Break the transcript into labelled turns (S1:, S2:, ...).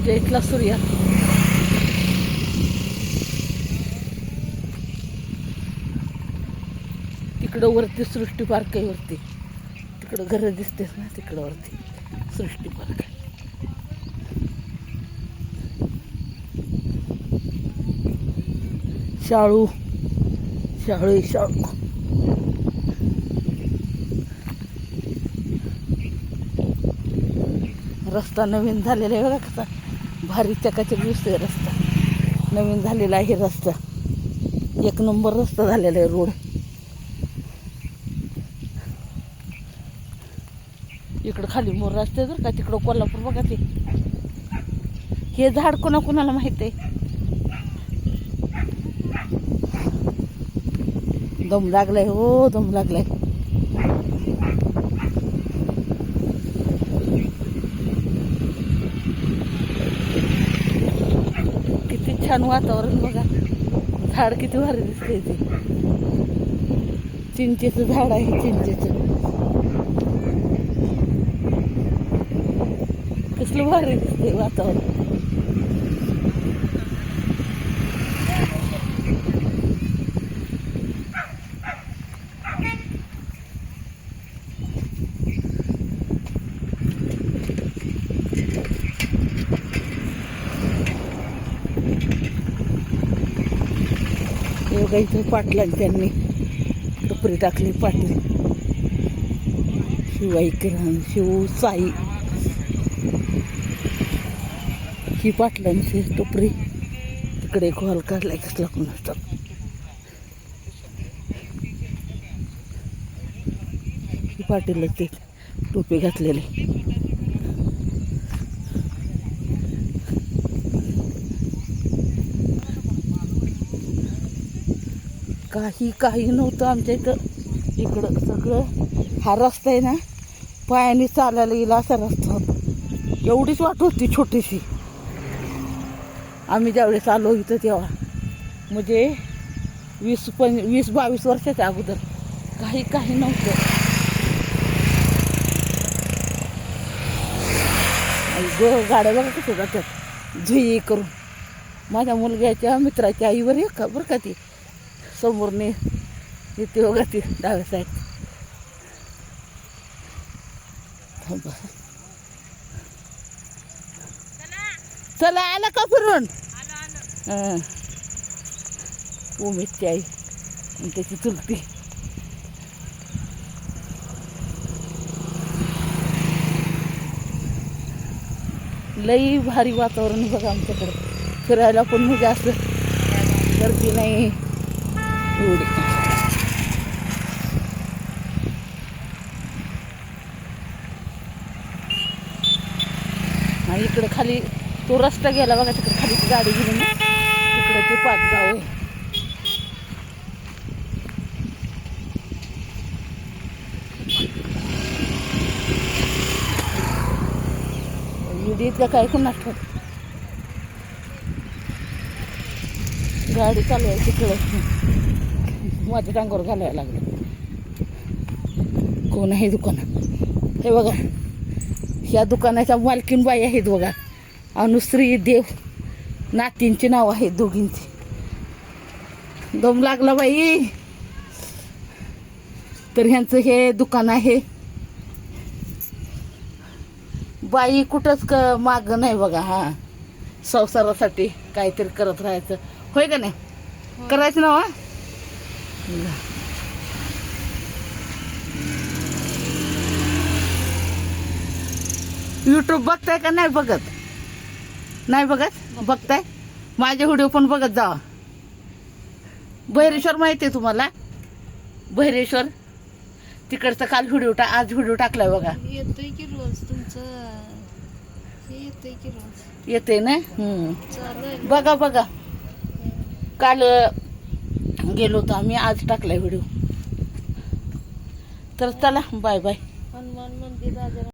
S1: आमच्या इथला सूर्य तिकडं वरती सृष्टी पार्क आहे. वरती तिकडं घरं दिसतेस ना, तिकडं वरती सृष्टी पार्क आहे. शाळू शाळू शाळू रस्ता नवीन झालेला आहे बघा, कसा भारी चकाचक दिसतोय रस्ता. नवीन झालेला आहे रस्ता, एक नंबर रस्ता झालेला आहे. रोड इकडं खाली मोर रस्ते जर का, तिकडं कोल्हापूर बघा. ते हे झाड कोणाकोणाला माहित आहे. दम लागलाय हो, दम लागलाय. किती छान वातावरण बघा, झाड किती भारी दिसतंय. ते चिंचेचं झाड आहे, चिंचेचं. कसलं भारी दिसतंय वातावरण. एवढा इथे पाटलांनी त्यांनी टपरी टाकली. पाटील शिवाई किरण, शिव साई, ही पाटलांची टपरी. तिकडे एक हॉल काढलाय कसला कोणाचा. ही पाटीलच ते टोपी घातलेले. काही नव्हतं आमच्या इथं. इकडं सगळं हा रस्ता आहे ना, पायाने चालायला येईल असा रस्ता होता. एवढीच वाट होती छोटीशी. आम्ही ज्यावेळेस आलो इथं तेव्हा, म्हणजे 20-22 वर्षाच्या अगोदर काही नव्हतं. गाड्या बघा कसं जातात झुई करून. माझ्या मुलग्याच्या मित्राच्या आईवर एक का बरं का, ती समोरने येते बघा, ती डाव्या साईड. चला आला का फिरून. उमेदची आई आणि त्याची चुलती. लई भारी वातावरण बघा आमच्याकडे. फिरायला पण म्हणजे असं गर्दी नाही एवढी. आणि इकडे खाली तो रस्ता गेला बघा, तिकडे खाली गाडी गेली ना, तिकडे ते पाचगाव आहे. विडीत का काय कोण ठेव. गाडी चालवायची तिकडं माझ्या टांगावर घालायला लागलं. कोण आहे दुकानात. हे बघा, ह्या दुकानाच्या मालकीन बाई आहेत बघा, अनुश्री देव. नातींची नाव आहेत दोघींची. दम लागला बाई. तर ह्यांचं हे दुकान आहे. बाई कुठंच माग नाही बघा. हा, संसारासाठी काहीतरी करत राहायचं, होय का नाही. करायचं ना. यूट्यूब बघताय का नाही बघत. नाही बघत, बघताय. माझे व्हिडिओ पण बघत जावा. बहिरेश्वर माहिती आहे तुम्हाला. बहिरेश्वर तिकडचा काल आज व्हिडिओ टाकलाय बघा.
S2: येतोय की रोज तुमचं हे येतोय की रोज.
S1: येते ना.
S2: चालू आहे.
S1: बघा. काल गेलो होतो आम्ही, आज टाकलाय व्हिडिओ. तर चला, बाय बाय.
S2: हनुमान मंदिर